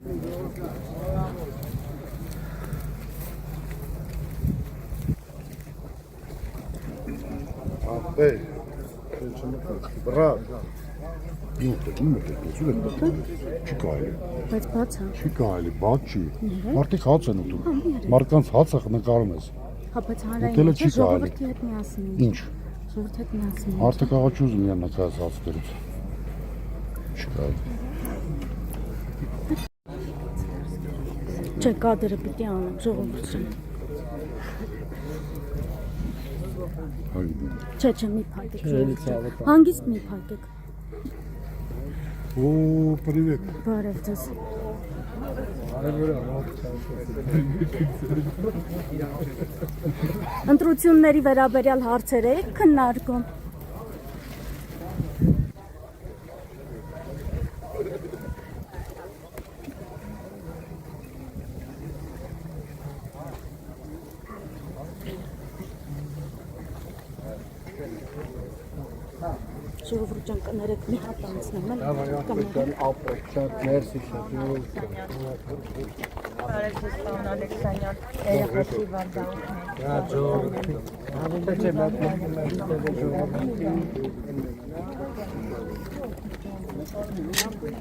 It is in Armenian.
Bravo. Չի կարելի։ Բայց բաց է։ Չի կարելի, բաց չի։ Մարդիկ հաց են ուտում։ Մարդկանց հացը նկարում ես։ Հա, բայց Ուտելը չի հանրային կարելի։ ժողովրդի հետ միասին։ Ինչ։ Ժողովրդի հետ միասին։ Մարդը կարող չի ուզում իրան նկարած հացերից։ Չի կարելի։ Չէ, կադրը պիտի անեմ ժողովրդին։ Չէ, մի փակեք ժողովրդին։ Հանգիստ մի փակեք։ О, привет. Բարև ձեզ։ Ընտրությունների վերաբերյալ հարցեր եք քննարկում։ Ժողովուրդ ջան, կներեք մի հատ անցնեմ, Մերսի շատ։ Բարև ձեզ, պարոն Ալեքսանյան, երեխաքի վարդանքն է։